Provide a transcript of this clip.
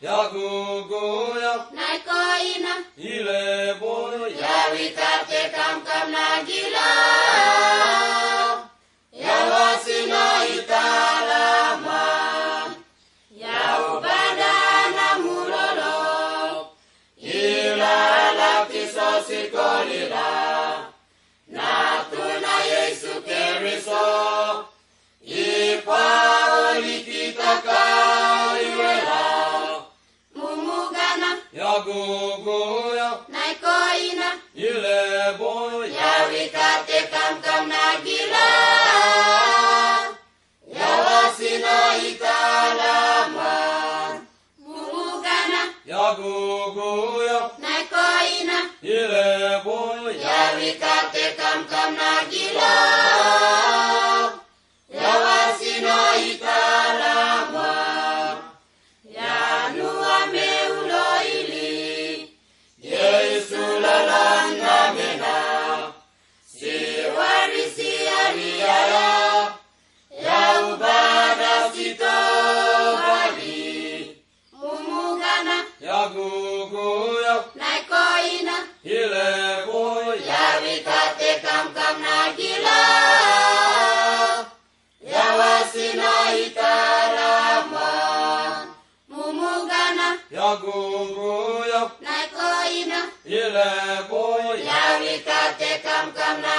ya guguya, naikoina, ile boyo, ya wikate kam na gila, ya wasina italama, ya ubada na mulolo, ila lakiso sikolila, na tuna Yesu Keriso, ipa olikitaka iwela, mumugana, ya guguya, naikoina, ile boyo, ya wikate kam na gila, ya wasina italama, mumugana, ya guguya, naikoina, ile boyo, ya wikate kam na gila, ya wasina italama, ya nuwa meulo ili, Yesu lalanda mena, si warisi aliyaya, ya ubada sito bali, mumugana, ya guguya, naikoina, ile boyo, ya wikate kam na gila, ya wasina italama, mumugana, ya guguya, naikoina, ile boyo, ya wikate kam na